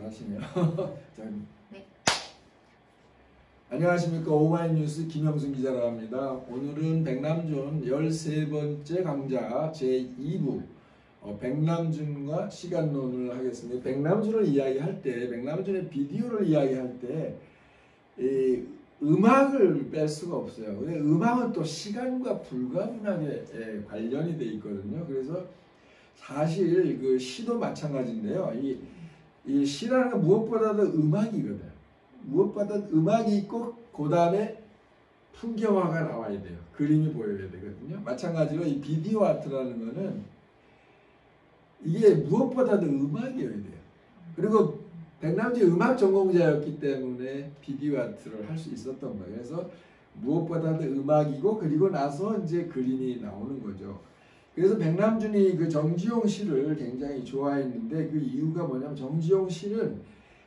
하시네요. 네. 안녕하십니까. 오마이뉴스 김영순 기자라고 합니다. 오늘은 백남준 13번째 강좌 제2부 백남준과 시간론을 하겠습니다. 백남준을 이야기할 때, 백남준의 비디오를 이야기할 때 음악을 뺄 수가 없어요. 근데 음악은 또 시간과 불가분하게 관련이 돼 있거든요. 그래서 사실 그 시도 마찬가지인데요. 이 시라는 건 무엇보다도 음악이거든. 무엇보다도 음악이 있고 그 다음에 풍경화가 나와야 돼요. 그림이 보여야 되거든요. 마찬가지로 이 비디오 아트라는 거는 이게 무엇보다도 음악이어야 돼요. 그리고 백남준이 음악 전공자였기 때문에 비디오 아트를 할 수 있었던 거예요. 그래서 무엇보다도 음악이고 그리고 나서 이제 그림이 나오는 거죠. 그래서 백남준이 그 정지용 씨를 굉장히 좋아했는데 그 이유가 뭐냐면 정지용 씨는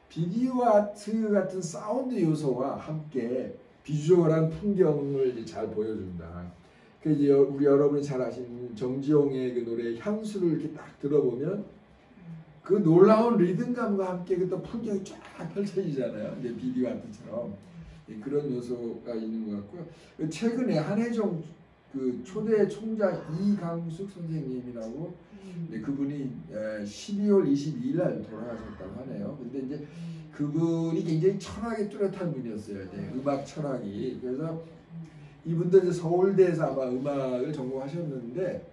비디오 아트 같은 사운드 요소와 함께 비주얼한 풍경을 잘 보여준다. 그 이제 우리 여러분이 잘 아시는 정지용의 그 노래 향수를 이렇게 딱 들어보면 그 놀라운 리듬감과 함께 그 또 풍경이 쫙 펼쳐지잖아요. 이제 비디오 아트처럼 그런 요소가 있는 것 같고요. 최근에 한혜종 그 초대 총장 이강숙 선생님이라고 그분이 12월 22일 날 돌아가셨다고 하네요. 근데 이제 그분이 굉장히 철학이 뚜렷한 분이었어요. 이제 음악 철학이. 그래서 이분도 이제 서울대에서 아마 음악을 전공하셨는데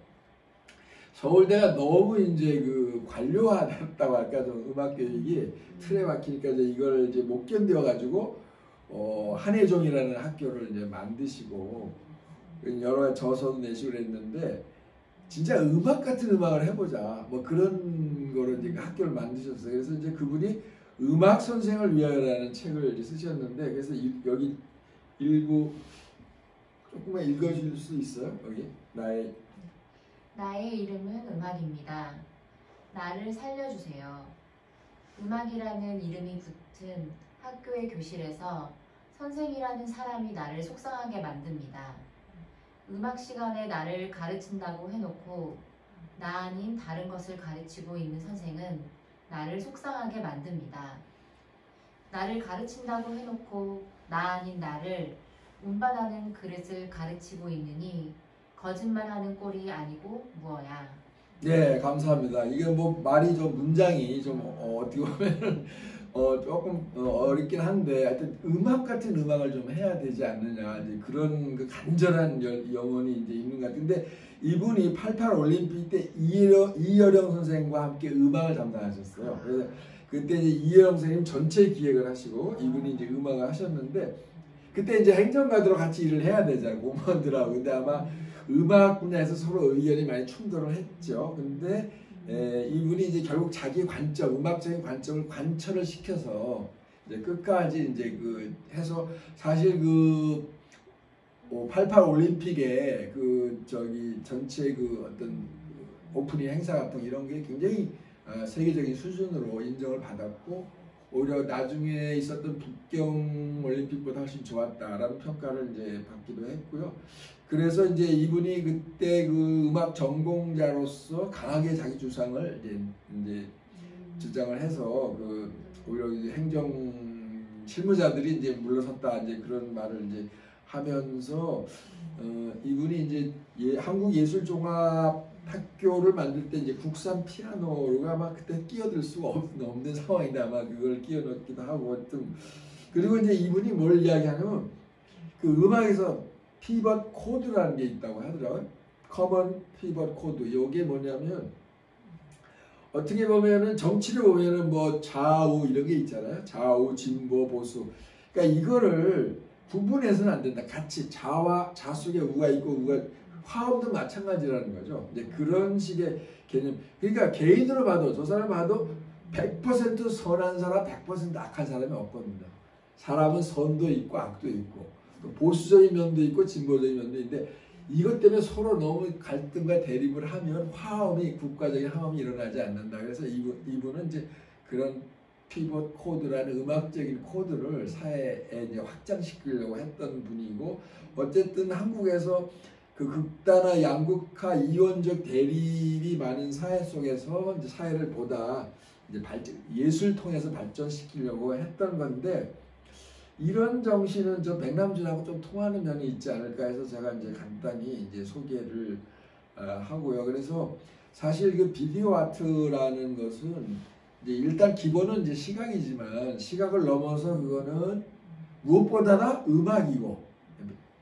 서울대가 너무 이제 그 관료화됐다고 할까 좀 음악 교육이 틀에 박히니까 이제 이걸 이제 못 견뎌 가지고 한혜종이라는 학교를 이제 만드시고 여러 가지 저서도 내시고 그랬는데 진짜 음악 같은 음악을 해보자 뭐 그런 거를 이제 학교를 만드셨어요. 그래서 이제 그분이 음악 선생을 위하여라는 책을 이제 쓰셨는데 그래서 여기 일부 조금만 읽어줄 수 있어요? 여기 나의 이름은 음악입니다. 나를 살려주세요. 음악이라는 이름이 붙은 학교의 교실에서 선생이라는 사람이 나를 속상하게 만듭니다. 음악 시간에 나를 가르친다고 해놓고 나 아닌 다른 것을 가르치고 있는 선생은 나를 속상하게 만듭니다. 나를 가르친다고 해놓고 나 아닌 나를 운반하는 그릇을 가르치고 있느니 거짓말하는 꼴이 아니고 무엇야. 네, 감사합니다. 이게 뭐 말이 좀 문장이 좀 어떻게 보면 조금 어렵긴 한데 하여튼 음악 같은 음악을 좀 해야 되지 않느냐 이제 그런 그 간절한 영혼이 이제 있는 것 같은데 이분이 88 올림픽 때 이여령 선생과 함께 음악을 담당하셨어요. 그래서 그때 이제 이여령 선생님 전체 기획을 하시고 이분이 이제 음악을 하셨는데 그때 이제 행정가들하고 같이 일을 해야 되잖아요. 공무원들하고. 근데 아마 음악 분야에서 서로 의견이 많이 충돌을 했죠. 근데 이분이 이제 결국 자기 관점, 음악적인 관점을 관철을 시켜서 이제 끝까지 이제 그 해서 사실 그 88 올림픽에 그 저기 전체 그 어떤 오프닝 행사 같은 이런 게 굉장히 세계적인 수준으로 인정을 받았고 오히려 나중에 있었던 북경 올림픽보다 훨씬 좋았다라는 평가를 이제 받기도 했고요. 그래서 이제 이분이 그때 그 음악 전공자로서 강하게 자기 주장을 이제 주장을 해서 그 오히려 행정 실무자들이 이제 물러섰다 이제 그런 말을 이제 하면서 이분이 이제 한국예술종합학교를 만들 때 이제 국산 피아노가 아마 그때 끼어들 수가 없는 상황인데 아마 그걸 끼워 넣기도 하고 그리고 이제 이분이 뭘 이야기하냐면 그 음악에서 피벗 코드라는 게 있다고 하더라고요. 커먼 피벗 코드. 이게 뭐냐면 어떻게 보면은 정치를 보면은 뭐 좌우 이런 게 있잖아요. 좌우, 진보, 보수. 그러니까 이거를 구분해서는 안 된다. 같이 좌 속에 우가 있고 우가 화음도 마찬가지라는 거죠. 이제 그런 식의 개념. 그러니까 개인으로 봐도 저 사람 봐도 100% 선한 사람, 100% 악한 사람이 없거든요. 사람은 선도 있고 악도 있고 보수적인 면도 있고 진보적인 면도 있는데 이것 때문에 서로 너무 갈등과 대립을 하면 국가적인 화음이 일어나지 않는다. 그래서 이분은 이제 그런 피벗 코드라는 음악적인 코드를 사회에 이제 확장시키려고 했던 분이고 어쨌든 한국에서 그 극단화 양극화 이원적 대립이 많은 사회 속에서 이제 사회를 보다 이제 예술 통해서 발전시키려고 했던 건데 이런 정신은 저 백남준하고 좀 통하는 면이 있지 않을까 해서 제가 이제 간단히 이제 소개를 하고요. 그래서 사실 그 비디오 아트라는 것은 이제 일단 기본은 이제 시각이지만 시각을 넘어서 그거는 무엇보다나 음악이고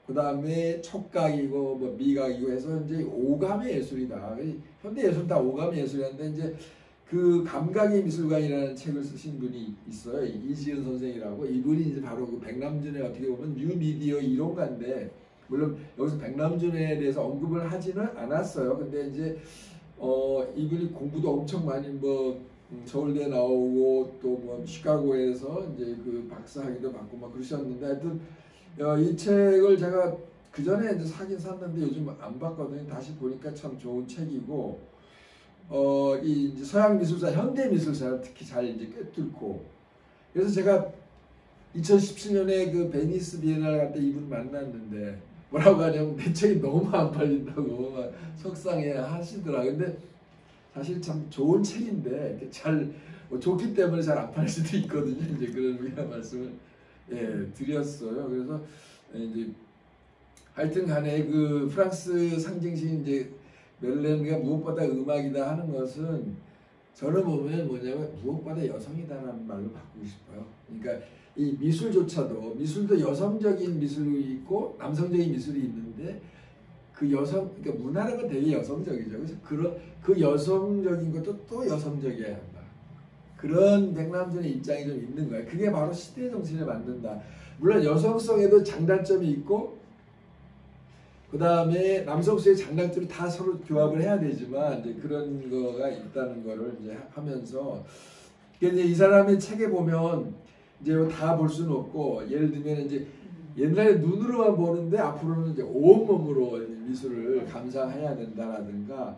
그 다음에 촉각이고 뭐 미각이고 해서 이제 오감의 예술이다. 현대 예술은 다 오감의 예술인데 이제 그 감각의 미술관이라는 책을 쓰신 분이 있어요. 이지은 선생이라고. 이분이 이제 바로 그 백남준의 어떻게 보면 뉴미디어 이론가인데 물론 여기서 백남준에 대해서 언급을 하지는 않았어요. 근데 이제 이분이 공부도 엄청 많이 뭐 서울대 나오고 또 뭐 시카고에서 이제 그 박사학위도 받고 막 그러셨는데 하여튼 이 책을 제가 그 전에 이제 사긴 샀는데 요즘 안 봤거든요. 다시 보니까 참 좋은 책이고 이 이제 서양 미술사, 현대 미술사를 특히 잘 이제 꿰뚫고 그래서 제가 2017년에 그 베니스 비엔날 갈 때 이분 만났는데 뭐라고 하냐면 내 책이 너무 안 팔린다고 막 속상해 하시더라. 근데 사실 참 좋은 책인데 잘 좋기 때문에 잘 안 팔릴 수도 있거든요. 이제 그런 우리가 말씀을 드렸어요. 그래서 이제 하여튼간에 그 프랑스 상징신 이제 멜렌가 무엇보다 음악이다 하는 것은 저는 보면 뭐냐면 무엇보다 여성이다라는 말로 바꾸고 싶어요. 그러니까 이 미술조차도 미술도 여성적인 미술이 있고 남성적인 미술이 있는데 그 여성 그러니까 문화라는 건 되게 여성적이죠. 그래서 그 여성적인 것도 또 여성적이어야 한다. 그런 백남준의 입장이 좀 있는 거예요. 그게 바로 시대 정신에 맞는다. 물론 여성성에도 장단점이 있고 그 다음에 남성성의 장단점이 다 서로 교합을 해야 되지만 이제 그런 거가 있다는 거를 이제 하면서 이제 이 사람의 책에 보면 이제 다 볼 수는 없고 예를 들면 이제 옛날에 눈으로만 보는데 앞으로는 이제 온몸으로 미술을 감상해야 된다라든가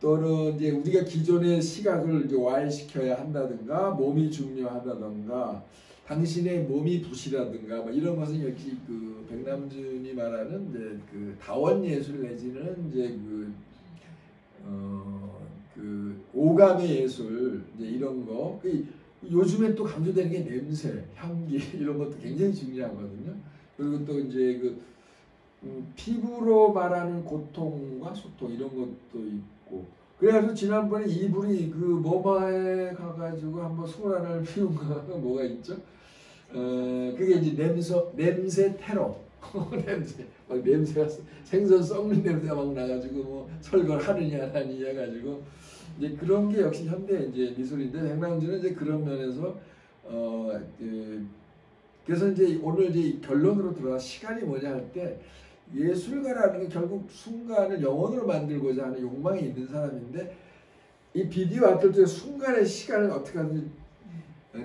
또는 이제 우리가 기존의 시각을 이제 와해시켜야 한다든가 몸이 중요하다든가 당신의 몸이 붓이라든가 뭐 이런 것은 역시 그 백남준이 말하는 이제 그 다원 예술 내지는 이제 그 오감의 예술 이제 이런 거 요즘에 또 강조되는 게 냄새, 향기 이런 것도 굉장히 중요하거든요. 그리고 또 이제 그 피부로 말하는 고통과 소통 이런 것도 있고 그래가지고 지난번에 이분이 그 모마에 가가지고 한번 소란을 피운 거가 뭐가 있죠? 그게 이제 냄새 테러. 냄새. 막 냄새가 생선 썩는 냄새가 막 나가지고 뭐 설거하느냐 안 하느냐 해가지고 이제 그런 게 역시 현대 이제 미술인데 백남준은 이제 그런 면에서 그래서 이제 오늘 이제 결론으로 들어가 시간이 뭐냐 할 때 예술가라는 게 결국 순간을 영혼으로 만들고자 하는 욕망이 있는 사람인데 이 비디오 아트 중에 순간의 시간을 어떻게 하든지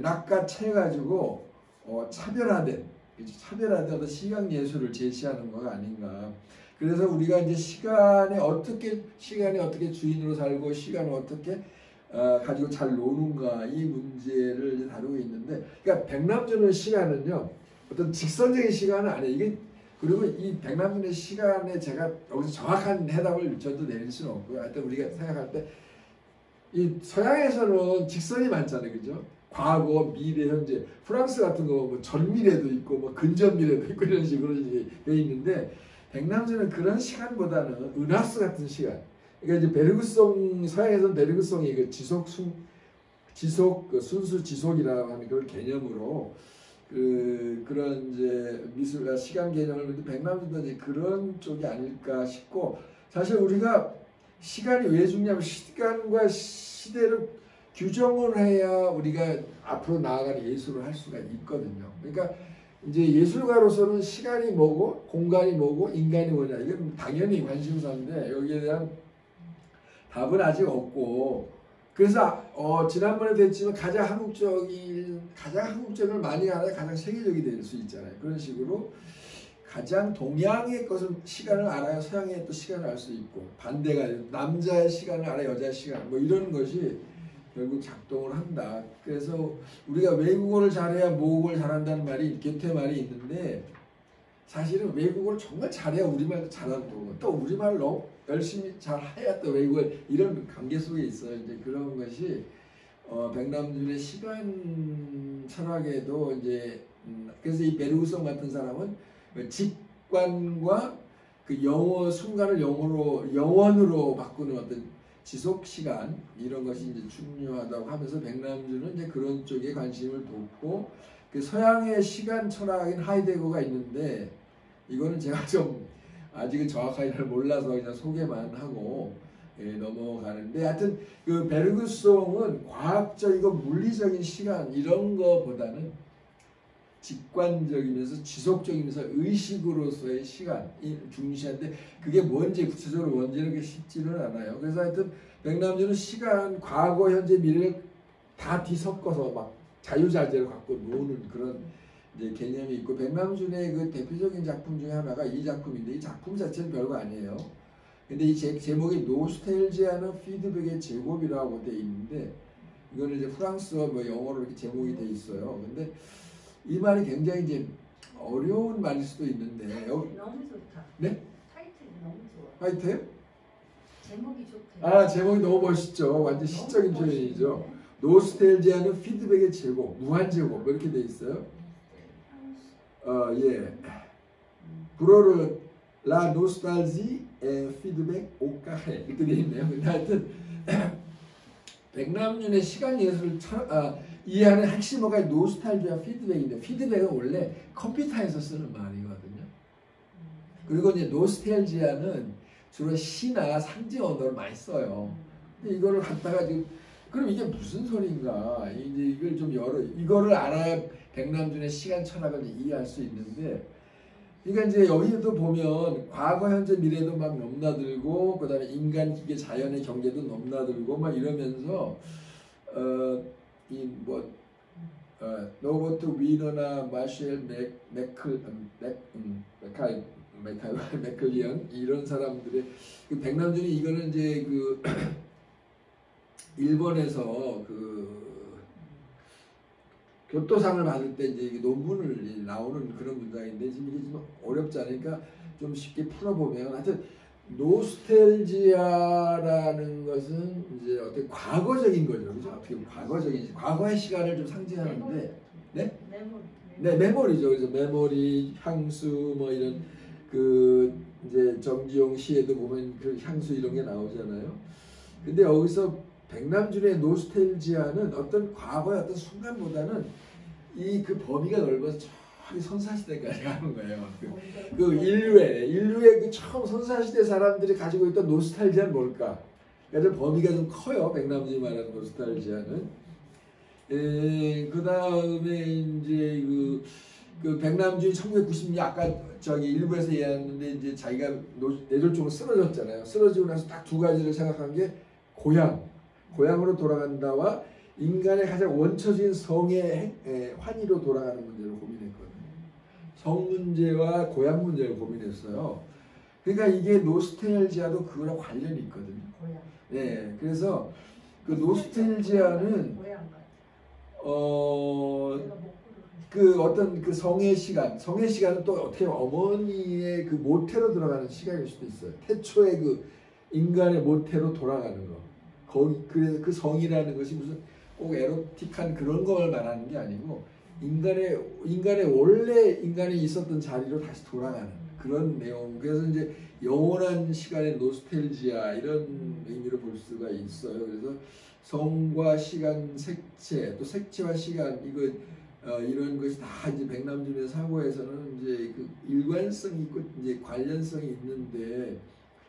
낚아채가지고 차별화된 어떤 시각 예술을 제시하는 거가 아닌가. 그래서 우리가 이제 시간에 어떻게 주인으로 살고 시간을 어떻게 가지고 잘 노는가 이 문제를 이제 다루고 있는데, 그러니까 백남준의 시간은요 어떤 직선적인 시간은 아니에요. 이게 그리고 이 백남준의 시간에 제가 여기서 정확한 해답을 저도 내릴 수는 없고요. 하여튼 우리가 생각할 때 이 서양에서는 직선이 많잖아요, 그죠? 과거, 미래, 현재. 프랑스 같은 거 뭐 전미래도 있고 뭐 근전미래도 있고 이런 식으로 돼 있는데 백남준은 그런 시간보다는 은하수 같은 시간. 그러니까 이제 베르그송 서양에서는 베르그송이 그 순수 지속이라고 하는 그런 개념으로 그런 이제 미술과 시간 개념을 백남준도 이제 그런 쪽이 아닐까 싶고, 사실 우리가 시간이 왜 중요하면 시간과 시대를 규정을 해야 우리가 앞으로 나아가는 예술을 할 수가 있거든요. 그러니까 이제 예술가로서는 시간이 뭐고 공간이 뭐고 인간이 뭐냐 이건 당연히 관심사인데 여기에 대한 답은 아직 없고, 그래서 지난번에도 했지만 가장 한국적을 많이 알아야 가장 세계적이 될 수 있잖아요. 그런 식으로 가장 동양의 것을 시간을 알아야 서양의 또 시간을 알 수 있고, 반대가 남자의 시간을 알아야 여자의 시간 뭐 이런 것이 결국 작동을 한다. 그래서 우리가 외국어를 잘해야 모국어를 잘한다는 말이 곁에 말이 있는데 사실은 외국어를 정말 잘해야 우리말도 잘하고 또 우리말로 열심히 잘해야 또 외국어 이런 관계 속에 있어요. 이제 그런 것이 백남준의 시간 철학에도 이제 그래서 이 베르그송 같은 사람은 직관과 그 영어 순간을 영원으로 바꾸는 어떤 지속 시간 이런 것이 이제 중요하다고 하면서 백남준은 이제 그런 쪽에 관심을 뒀고 그 서양의 시간 철학인 하이데거가 있는데 이거는 제가 좀 아직은 정확하게 잘 몰라서 그냥 소개만 하고 넘어가는데 하여튼 그 베르그송은 과학적이고 물리적인 시간 이런 거보다는 직관적이면서 지속적이면서 의식으로서의 시간이 중시하는데 그게 뭔지 구체적으로 뭔지는 그렇게 쉽지는 않아요. 그래서 하여튼 백남준은 시간, 과거, 현재, 미래를 다 뒤섞어서 막 자유자재를 갖고 노는 그런 이제 개념이 있고 백남준의 그 대표적인 작품 중에 하나가 이 작품인데 이 작품 자체는 별거 아니에요. 근데 이 제목이 노스텔지아는 피드백의 제곱이라고 돼 있는데 이거는 이제 프랑스어 뭐 영어로 이렇게 제목이 돼 있어요. 근데 이 말이 굉장히 이제 어려운 말일 수도 있는데 너무 좋다. 네? 타이틀이 너무 좋아. 화이트요? 제목이 좋대. 아 제목이 너무 멋있죠. 완전 시적인 표현이죠. 노스텔지아는 피드백의 제곱, 무한 제곱 뭐 이렇게 돼 있어요. 예. 브로르 라 노스탈지 에 피드백 오카헤 이렇게 돼 있네요. 근데 하여튼 백남준의 시간 예술을 이해하는 핵심 뭐가 노스탈지아 피드백인데 피드백은 원래 컴퓨터에서 쓰는 말이거든요. 그리고 이제 노스텔지아는 주로 시나 상징 언어를 많이 써요. 근데 이거를 갖다가 지금 그럼 이게 무슨 소리인가? 이제 이걸 좀 이거를 알아야 백남준의 시간 철학을 이해할 수 있는데, 그러니까 이제 여기도 보면 과거, 현재, 미래도 막 넘나들고, 그다음에 인간, 기계, 자연의 경계도 넘나들고 막 이러면서 노버트 위너나 마셸 맥클리언 이런 사람들의 그 백남준이 이거는 이제 그 일본에서 그 교토상을 받을 때 이제 논문을 나오는 그런 문장인데 지금 이게 좀 어렵지 않으니까 좀 쉽게 풀어보면 하여튼 노스텔지아라는 것은 이제 어떻게 과거적인 거죠, 그죠? 어떻게 과거적인 과거의 시간을 좀 상징하는데, 네? 네, 메모리죠. 그래서 메모리, 향수 뭐 이런 그 이제 정지용 시에도 보면 그 향수 이런 게 나오잖아요. 근데 여기서 백남준의 노스텔지아는 어떤 과거의 어떤 순간보다는 이 그 범위가 넓어서 저기 선사시대까지 가는 거예요. 그 인류의 그 처음 선사시대 사람들이 가지고 있던 노스탈지아는 뭘까? 그래서 범위가 좀 커요. 백남준이 말하는 노스탈지아는. 그 다음에 이제 그 백남준이 1990년 아까 저기 일부에서 얘기했는데 이제 자기가 뇌졸중으로 쓰러졌잖아요. 쓰러지고 나서 딱 두 가지를 생각한 게 고향으로 돌아간다와 인간의 가장 원초적인 성의 환희로 돌아가는 문제를 고민했거든요. 성 문제와 고향 문제를 고민했어요. 그러니까 이게 노스텔지아도 그거랑 관련이 있거든요. 네, 그래서 그 노스텔지아는 그 어떤 그 성의 시간은 또 어떻게 보면 어머니의 그 모태로 들어가는 시간일 수도 있어요. 태초의 그 인간의 모태로 돌아가는 거. 그래서 그 성이라는 것이 무슨 꼭 에로틱한 그런 걸 말하는 게 아니고 인간의 원래 인간이 있었던 자리로 다시 돌아가는 그런 내용. 그래서 이제 영원한 시간의 노스텔지아 이런 의미로 볼 수가 있어요. 그래서 성과 시간, 색채, 또 색채와 시간 이런 것이 다 이제 백남준의 사고에서는 이제 그 일관성이 있고 이제 관련성이 있는데,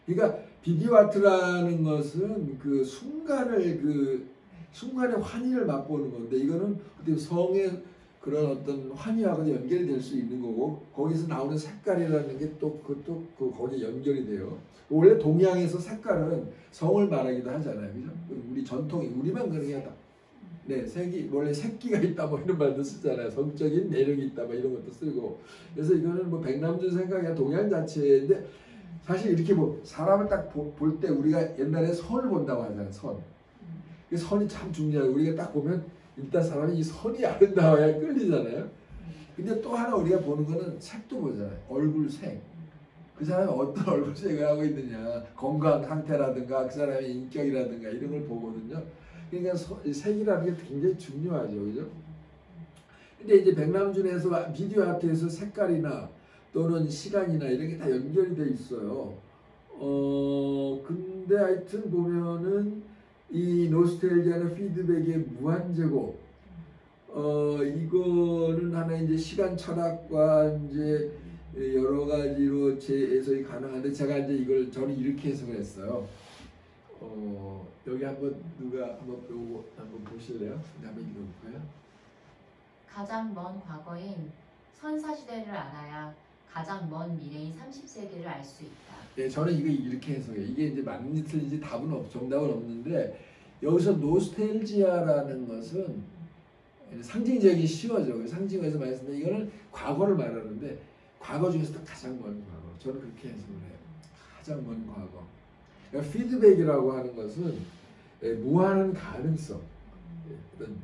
그러니까 비디오 아트라는 것은 그 순간의 환희를 맛보는 건데 이거는 어떻게 성의 그런 어떤 환희하고 연결될 수 있는 거고 거기서 나오는 색깔이라는 게 또 그것도 거기에 연결이 돼요. 원래 동양에서 색깔은 성을 말하기도 하잖아요, 그죠? 우리 전통이 우리만 그런 게 아니라 네, 원래 색기가 있다 뭐 이런 말도 쓰잖아요. 성적인 매력이 있다 뭐 이런 것도 쓰고. 그래서 이거는 뭐 백남준 생각이 동양 자체인데 사실 이렇게 뭐 사람을 딱 볼 때 우리가 옛날에 선을 본다고 하잖아요. 선이 참 중요해요. 우리가 딱 보면 일단 사람이 이 선이 아름다워야 끌리잖아요. 근데 또 하나 우리가 보는 거는 색도 보잖아요. 얼굴 색. 그 사람이 어떤 얼굴색을 하고 있느냐, 건강 상태라든가 그 사람의 인격이라든가 이런 걸 보거든요. 그러니까 색이라는 게 굉장히 중요하죠, 그죠? 근데 이제 백남준에서 비디오 아트에서 색깔이나 또는 시간이나 이런 게 다 연결이 돼 있어요. 근데 하여튼 보면은 이 노스텔지아는 피드백의 무한제곱, 이거는 하나의 이제 시간 철학과 이제 여러 가지로 제 해석이 가능한데 제가 이제 이걸 저는 이렇게 해석을 했어요. 여기 한번 누가 한번 요거 한번 보실래요? 한번 읽어볼까요? 가장 먼 과거인 선사시대를 알아야 가장 먼 미래인 30세기를 알 수 있다. 네, 저는 이거 이렇게 해석해요. 이게 이제 맞는지 틀린지 정답은 없는데 여기서 노스텔지아라는 것은 상징적이 쉬워져. 상징에서 말했는데 이거는 과거를 말하는데 과거 중에서도 가장 먼 과거. 저는 그렇게 해석을 해요. 가장 먼 과거. 그러니까 피드백이라고 하는 것은 무한한 가능성,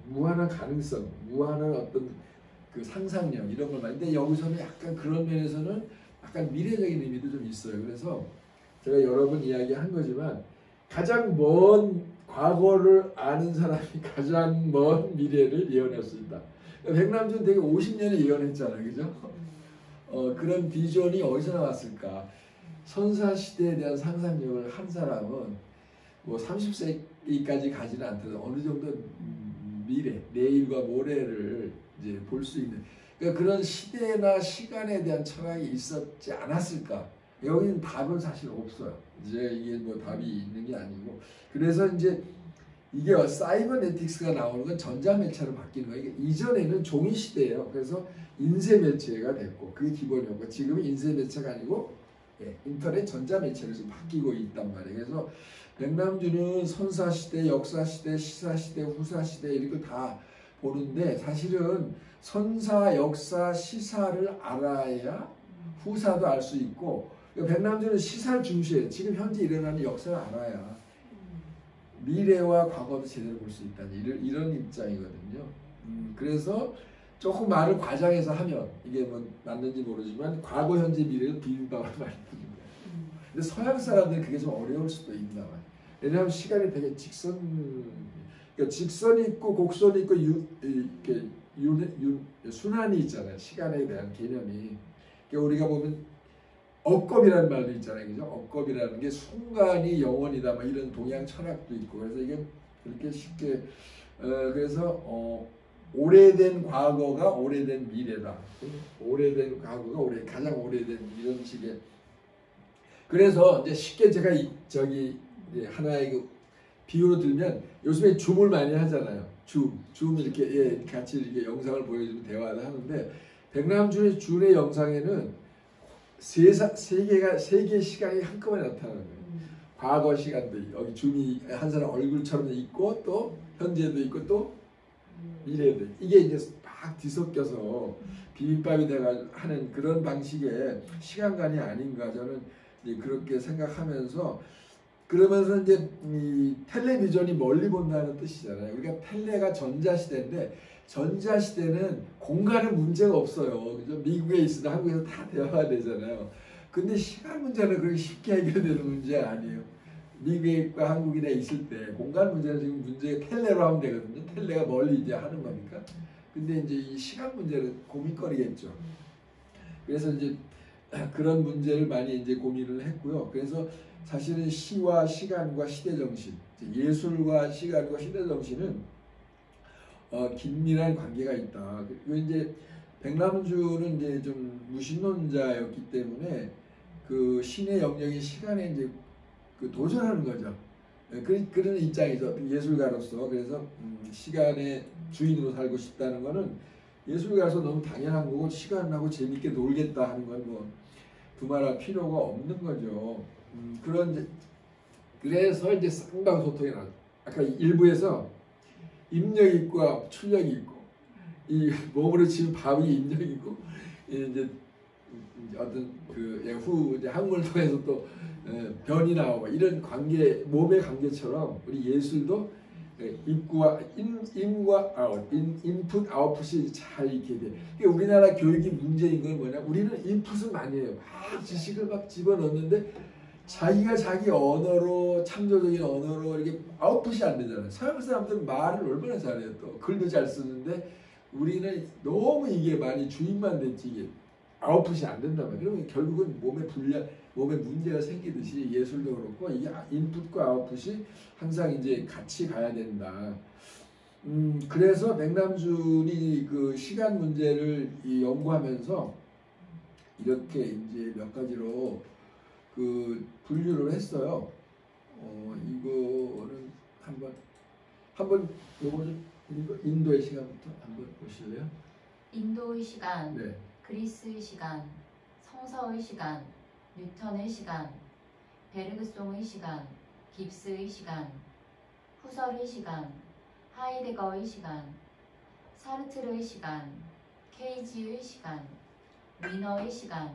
무한한 가능성, 무한한 어떤 그 상상력 이런 걸 말인데 여기서는 약간 그런 면에서는 약간 미래적인 의미도 좀 있어요. 그래서 제가 여러 번 이야기한 거지만 가장 먼 과거를 아는 사람이 가장 먼 미래를 예언할 수 있다. 백남준 되게 50년을 예언했잖아요, 그죠? 그런 비전이 어디서 나왔을까? 선사시대에 대한 상상력을 한 사람은 뭐 30세기까지 가지는 않더라도 어느 정도 미래, 내일과 모레를 이제 볼 수 있는 그러니까 그런 시대나 시간에 대한 철학이 있었지 않았을까? 여기는 답은 사실 없어요. 이제 이게 뭐 답이 있는 게 아니고 그래서 이제 이게 사이버네틱스가 나오는 건 전자매체로 바뀌는 거예요. 이게 이전에는 종이 시대예요. 그래서 인쇄매체가 됐고 그게 기본이었고 지금은 인쇄매체가 아니고 인터넷 전자매체로 지금 바뀌고 있단 말이에요. 그래서 백남준은 선사시대, 역사시대, 시사시대, 후사시대 이런 거 다 보는데 사실은 선사, 역사, 시사를 알아야 후사도 알 수 있고 백남준은 시사를 중시해요. 지금 현재 일어나는 역사를 알아야 미래와 과거도 제대로 볼 수 있다는 이런 입장이거든요. 그래서 조금 말을 과장해서 하면 이게 뭐 맞는지 모르지만 과거, 현재, 미래를 비빔밥을 말하는 거예요. 근데 서양 사람들은 그게 좀 어려울 수도 있나 봐요. 왜냐하면 시간이 되게 그러니까 직선이 있고 곡선이 있고 순환이 있잖아요. 시간에 대한 개념이. 그러니까 우리가 보면 억겁이라는 말도 있잖아요. 그죠? 억겁이라는 게 순간이 영원이다. 뭐 이런 동양 철학도 있고. 그래서 이게 그렇게 쉽게 그래서 오래된 과거가 오래된 미래다. 오래된 과거가 가장 오래된 이런 식의. 그래서 이제 쉽게 제가 하나의 그 비유로 들면 요즘에 줌을 많이 하잖아요. 줌 이렇게 같이 이렇게 영상을 보여주면 대화를 하는데 백남준의 줌의 영상에는 세계의 시간이 한꺼번에 나타나는 거예요. 과거 시간도 여기 줌이 한 사람 얼굴처럼 있고 또 현재도 있고 또 미래도 이게 이제 막 뒤섞여서 비빔밥이 돼가 하는 그런 방식의 시간관이 아닌가 저는 이제 그렇게 생각하면서 그러면서 이제 이 텔레비전이 멀리 본다는 뜻이잖아요. 우리가 텔레가 전자시대인데 전자시대는 공간은 문제가 없어요. 그죠? 미국에 있으나 한국에서 다 대화가 되잖아요. 근데 시간 문제는 그렇게 쉽게 해결되는 문제가 아니에요. 미국과 한국이나 있을 때 공간 문제는 지금 문제가 텔레로 하면 되거든요. 텔레가 멀리 이제 하는 거니까. 근데 이제 이 시간 문제는 고민거리겠죠. 그래서 이제 그런 문제를 많이 이제 고민을 했고요. 그래서 사실은 시와 시간과 시대 정신, 예술과 시간과 시대 정신은 긴밀한 관계가 있다. 그리고 이제 백남준은 이제 좀 무신론자였기 때문에 그 신의 영역인 시간에 이제 그 도전하는 거죠. 그런 입장이죠. 예술가로서. 그래서 시간의 주인으로 살고 싶다는 거는 예술가로서 너무 당연한 거고 시간하고 재밌게 놀겠다 하는 건 뭐 두말할 필요가 없는 거죠. 그래서 이제 쌍방소통이 나죠. 아까 일부에서 입력이 있고 출력이 있고 이 몸으로 치면 밥이 입력이 있고 이제 어떤 그 이제 학문을 통해서 또 변이 나오고 이런 관계 몸의 관계처럼 우리 예술도 입과 인과 아웃, 인풋 아웃풋이 잘 이렇게 돼. 그러니까 우리나라 교육이 문제인 건 뭐냐? 우리는 인풋을 많이 해요. 막 지식을 막 집어넣는데 자기가 자기 언어로 창조적인 언어로 이렇게 아웃풋이 안 되잖아요. 서양 사람들은 말을 얼마나 잘해요. 또 글도 잘 쓰는데 우리는 너무 이게 많이 주입만 됐지 이게 아웃풋이 안 된단 말이에요. 그러면 결국은 몸에 문제가 생기듯이 예술도 그렇고 이게 인풋과 아웃풋이 항상 이제 같이 가야 된다. 그래서 백남준이 그 시간 문제를 연구하면서 이렇게 이제 몇 가지로 그 분류를 했어요. 이거는 한번 요거 좀 인도의 시간부터 한번 보실래요? 인도의 시간, 네. 그리스의 시간, 성서의 시간, 뉴턴의 시간, 베르그송의 시간, 깁스의 시간, 후설의 시간, 하이데거의 시간, 사르트르의 시간, 케이지의 시간, 위너의 시간,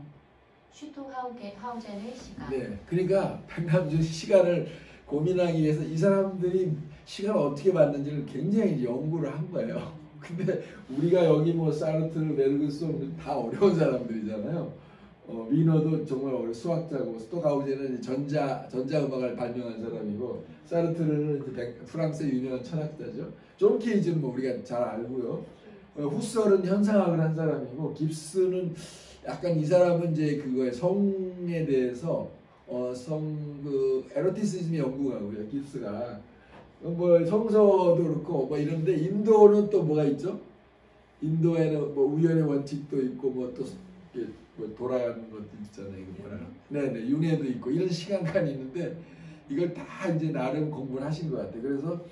슈토하우젠의 시간. 네. 그러니까 백남준 시간을 고민하기 위해서 이 사람들이 시간을 어떻게 봤는지를 굉장히 연구를 한 거예요. 근데 우리가 여기 뭐 사르트르, 베르그송 다 어려운 사람들이잖아요. 위너도 정말 수학자고 스토카우제는 전자음악을 발명한 사람이고 사르트르는 이제 프랑스의 유명한 철학자죠. 존 케이지는 뭐 우리가 잘 알고요. 후설은 현상학을 한 사람이고 깁스는 약간 이 사람은 이제 그거에 성에 대해서 그 에로티시즘의 연구가고요. 깁스가 뭐 성서도 그렇고 뭐 이런데 인도는 또 뭐가 있죠? 인도에는 뭐 우연의 원칙도 있고 뭐 또 뭐 돌아가는 것도 있잖아요. 이거 뭐라? 네네 윤회도 있고 이런 시간관이 있는데 이걸 다 이제 나름 공부를 하신 것 같아요. 그래서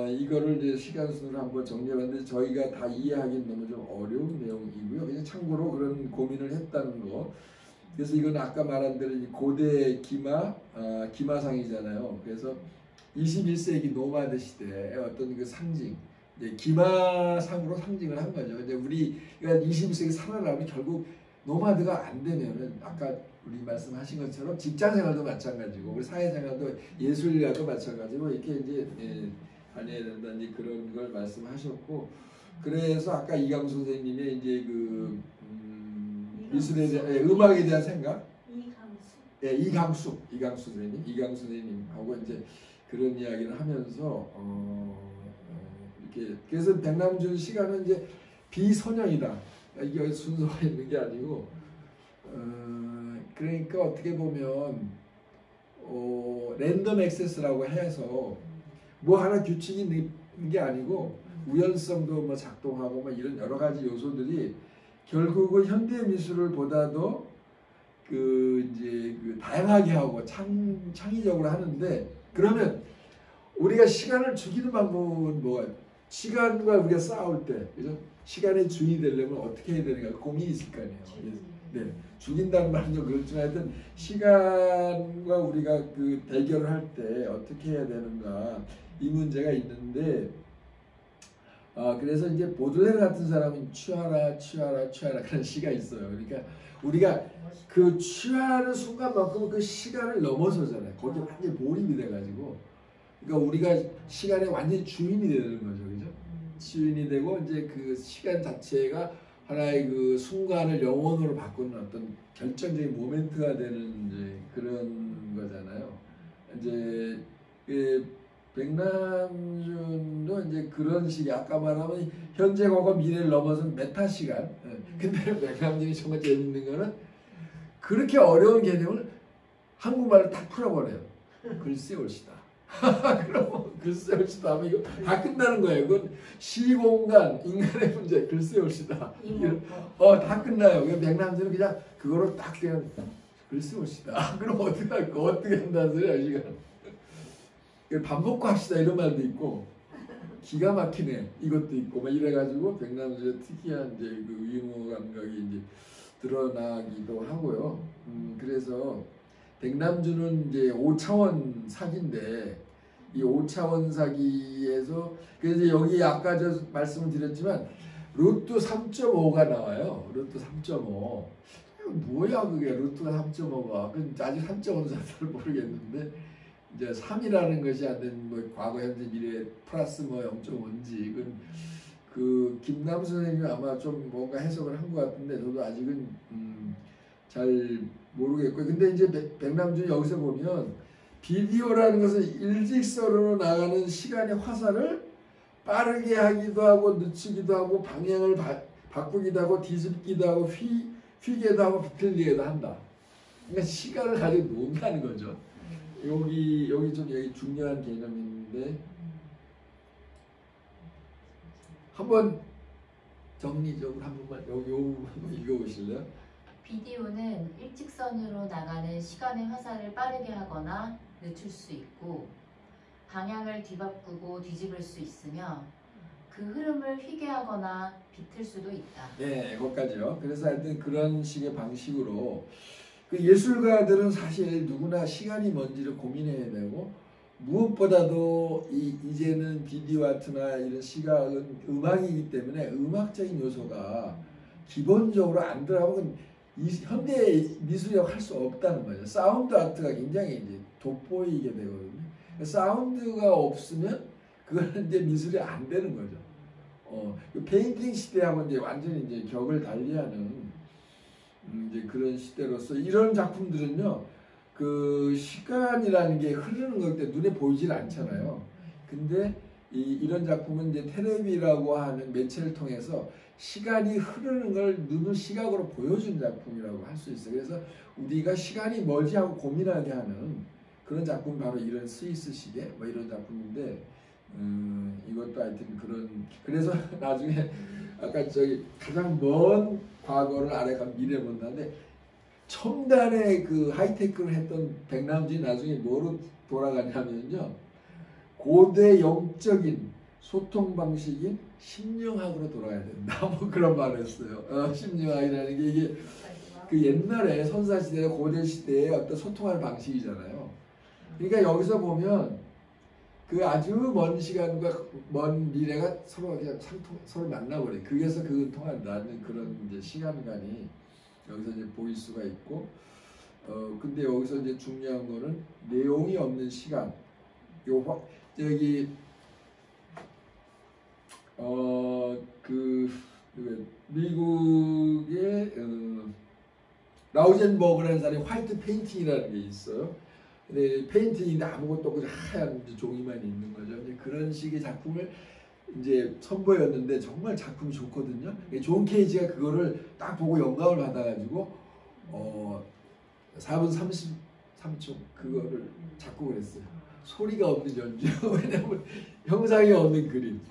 이거를 이제 시간 순으로 한번 정리해봤는데 저희가 다 이해하기는 너무 좀 어려운 내용이고요. 그냥 참고로 그런 고민을 했다는 거. 그래서 이건 아까 말한 대로 고대 기마상이잖아요. 그래서 21세기 노마드 시대의 어떤 그 상징, 이제 기마상으로 상징을 한 거죠. 근데 우리가 21세기 살아나면 결국 노마드가 안 되면은 아까 우리 말씀하신 것처럼 직장생활도 마찬가지고 우리 사회생활도 예술가도 마찬가지고 이렇게 이제 다녀야 된다 이제 그런 걸 말씀하셨고 그래서 아까 이강수 선생님의 이제 그 미술에 대한 음악에 대한 생각 이강수 선생님하고 이제 그런 이야기를 하면서 이렇게 그래서 백남준 시간은 이제 비선형이다. 이게 순서가 있는 게 아니고 그러니까 어떻게 보면 랜덤 액세스라고 해서 뭐 하나 규칙이 있는 게 아니고 우연성도 뭐 작동하고 뭐 이런 여러 가지 요소들이 결국은 현대 미술을 보다도 이제 다양하게 하고 창의적으로 하는데 그러면 우리가 시간을 죽이는 방법은 뭐가 시간과 우리가 싸울 때 그죠? 시간의 주인이 되려면 어떻게 해야 되는가 고민이 있을 거 아니에요. 네, 죽인다는 말은 좀 그렇지만 하여튼 시간과 우리가 그 대결을 할 때 어떻게 해야 되는가 이 문제가 있는데 그래서 이제 보들레르 같은 사람은 취하라 그런 시가 있어요. 그러니까 우리가 그 취하는 순간만큼 그 시간을 넘어서잖아요. 거기에 완전히 몰입이 돼가지고 그러니까 우리가 시간의 완전히 주인이 되는 거죠, 그죠? 주인이 되고 이제 그 시간 자체가 하나의 그 순간을 영혼으로 바꾸는 어떤 결정적인 모멘트가 되는 이제 그런 거잖아요. 이제 백남준도 이제 그런 식의 아까 말하면 현재, 과거, 미래를 넘어선 메타 시간. 근데 백남준이 정말 재밌는 거는 그렇게 어려운 개념을 한국말로 딱 풀어버려요. 글쎄 옳시다. 그럼 글쎄 옳시다 하면 이거 다 끝나는 거예요. 그건 시공간, 인간의 문제, 글쎄 옳시다. 다 끝나요. 백남준은 그냥 그거를 딱 그냥 글쎄 옳시다. 그럼 어떻게 할까? 어떻게 한다는 소리야, 이 시간. 밥 먹고 합시다 이런 말도 있고 기가 막히네 이것도 있고 막 이래가지고 백남준의 특이한 이제 그 유머 감각이 이제 드러나기도 하고요. 그래서 백남준은 이제 5차원 사기인데 이 5차원 사기에서 그래서 여기 아까 저 말씀을 드렸지만 루트 3.5가 나와요. 루트 3.5 뭐야 그게 루트가 3.5가 아직 3.5는 잘 모르겠는데 이제 3이라는 것이 안 된 뭐 과거 현재 미래 플러스 뭐 0.5인지 이건 그 김남수 선생님이 아마 좀 뭔가 해석을 한 것 같은데 저도 아직은 잘 모르겠고 근데 이제 백남준 여기서 보면 비디오라는 것은 일직선으로 나가는 시간의 화살을 빠르게 하기도 하고 늦추기도 하고 방향을 바꾸기도 하고 뒤집기도 하고 휘게도 하고 비틀리게도 한다. 그러니까 시간을 가지고 논다는 거죠. 여기 좀 여기 중요한 개념인데 한번 정리적으로 한 번만 여기 한번 읽어보실래요? 비디오는 일직선으로 나가는 시간의 화살을 빠르게 하거나 늦출 수 있고 방향을 뒤바꾸고 뒤집을 수 있으며 그 흐름을 휘게 하거나 비틀 수도 있다. 네, 거기까지요. 그래서 하여튼 그런 식의 방식으로 그 예술가들은 사실 누구나 시간이 뭔지를 고민해야 되고 무엇보다도 이제는 비디오 아트나 이런 시각은 음악이기 때문에 음악적인 요소가 기본적으로 안 들어가면 현대 미술이라고 할 수 없다는 거죠. 사운드 아트가 굉장히 이제 돋보이게 되거든요. 사운드가 없으면 그거는 이제 미술이 안 되는 거죠. 페인팅 시대하고 이제 완전히 이제 격을 달리하는 이제 그런 시대로서 이런 작품들은요, 그 시간이라는 게 흐르는 것 때문에 눈에 보이질 않잖아요. 근데 이런 작품은 이제 텔레비라고 하는 매체를 통해서 시간이 흐르는 걸 눈을 시각으로 보여준 작품이라고 할 수 있어요. 그래서 우리가 시간이 뭐지 하고 고민하게 하는 그런 작품 바로 이런 스위스 시계 뭐 이런 작품인데 이것도 하여튼 그래서 나중에 아까 저기 가장 먼 과거를 알아가면 미래 본다는데 첨단의 그 하이테크를 했던 백남준이 나중에 뭐로 돌아가냐면요 고대 영적인 소통 방식인 심령학으로 돌아가야 된다. 뭐 그런 말을 했어요. 심령학이라는 게 이게 그 옛날에 선사시대 고대 시대의 어떤 소통하는 방식이잖아요. 그러니까 여기서 보면 그 아주 먼 시간과 먼 미래가 서로 그냥 서로 만나버려요. 그래서 그 통한다는 그런 이제 시간관이 여기서 이제 보일 수가 있고, 근데 여기서 이제 중요한 거는 내용이 없는 시간. 여기 미국의 라우젠버그라는 사람이 화이트 페인팅이라는 게 있어요. 근데 페인팅인데 아무것도 없고 하얀 종이만 있는 거죠. 이제 그런 식의 작품을 이제 선보였는데 정말 작품이 좋거든요. 존 케이지가 그거를 딱 보고 영감을 받아가지고 4분 33초 그거를 작곡을 했어요. 소리가 없는 연주. 왜냐면 형상이 없는 그림.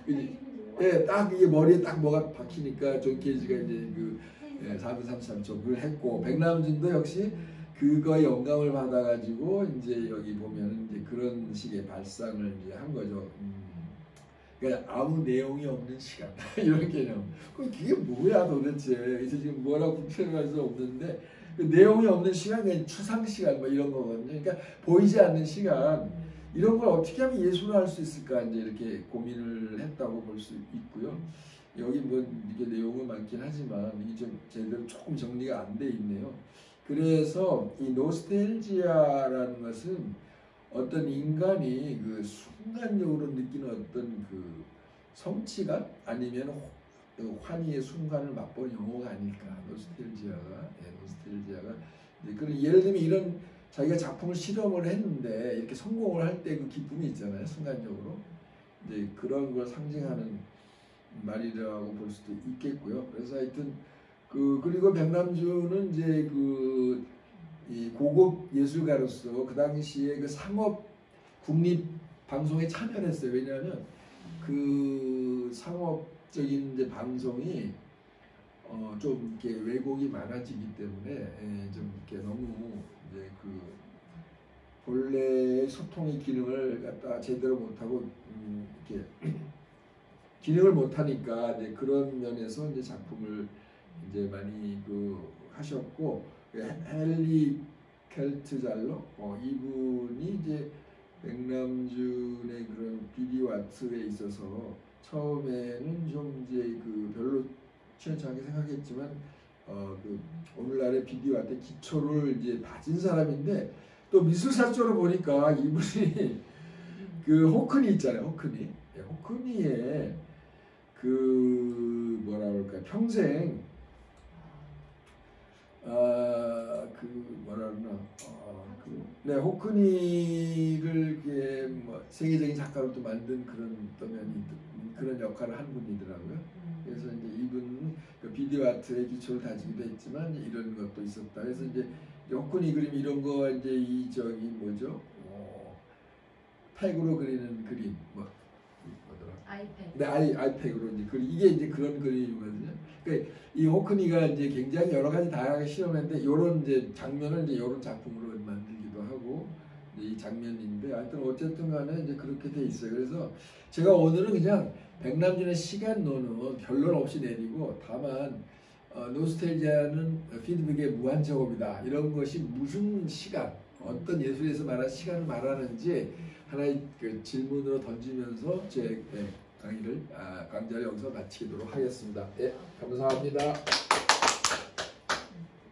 예, 딱 이게 머리에 딱 뭐가 박히니까 존 케이지가 이제 그 4분 33초 그걸 했고 백남준도 역시 그거에 영감을 받아가지고 이제 여기 보면 이제 그런 식의 발상을 이제 한 거죠. 그러니까 아무 내용이 없는 시간 이런 개념. 그게 뭐야 도대체? 그래서 지금 뭐라고 표현할 수 없는데 그 내용이 없는 시간 그냥 추상 시간 뭐 이런 거거든요. 그러니까 보이지 않는 시간 이런 걸 어떻게 하면 예술을 할 수 있을까 이제 이렇게 고민을 했다고 볼 수 있고요. 여기 뭐 이게 내용은 많긴 하지만 이게 좀 제대로 조금 정리가 안 돼 있네요. 그래서 이 노스텔지아라는 것은 어떤 인간이 그 순간적으로 느끼는 어떤 그 성취감 아니면 환희의 순간을 맛보는 영화가 아닐까. 노스텔지아가 그런 예를 들면 이런 자기가 작품을 실험을 했는데 이렇게 성공을 할 때 그 기쁨이 있잖아요. 순간적으로 이제 그런 걸 상징하는 말이라고 볼 수도 있겠고요. 그래서 하여튼 그리고 백남준은 이제 이 고급 예술가로서 그 당시에 그 상업 국립 방송에 참여를 했어요. 왜냐하면 그 상업적인 이제 방송이 좀 이렇게 왜곡이 많아지기 때문에 좀 이렇게 너무 이제 그 본래의 소통의 기능을 갖다 제대로 못하고 이렇게 기능을 못하니까 이제 그런 면에서 이제 작품을 이제 많이 하셨고 헨리 켈트잘로 이분이 이제 백남준의 그런 비디오 아트에 있어서 처음에는 좀 이제 별로 시원찮게 생각했지만 오늘날의 비디오 아트 기초를 이제 다진 사람인데 또 미술사적으로 보니까 이분이 그 호크니 있잖아요. 호크니의 뭐라 그럴까 평생 그 뭐라 그러나 네, 호크니를 뭐 세계적인 작가로 또 만든 그런 역할을 한 분이더라고요. 그래서 이제 이분 그 비디오 아트의 기초를 다지기도 했지만 이런 것도 있었다. 그래서 이제 호크니 그림 이런 거 이제 이 저기 뭐죠? 팩으로 그리는 그림 뭐더라? 아이패드. 네, 아이팩으로 이제 이게 이제 그런 그림이거든요. 그러니까 이 호크니가 이제 굉장히 여러 가지 다양하게 실험했는데 이런 이제 장면을 이제 이런 작품으로 만들기도 하고 이 장면인데 하여튼 어쨌든 간에 이제 그렇게 돼 있어요. 그래서 제가 오늘은 그냥 백남준의 시간론은 결론 없이 내리고 다만 노스텔지아는 피드백의 무한정업이다. 이런 것이 무슨 시간, 어떤 예술에서 말하는 시간을 말하는지 하나의 그 질문으로 던지면서 제 강의를 강좌를 여기서 마치도록 하겠습니다. 예, 감사합니다.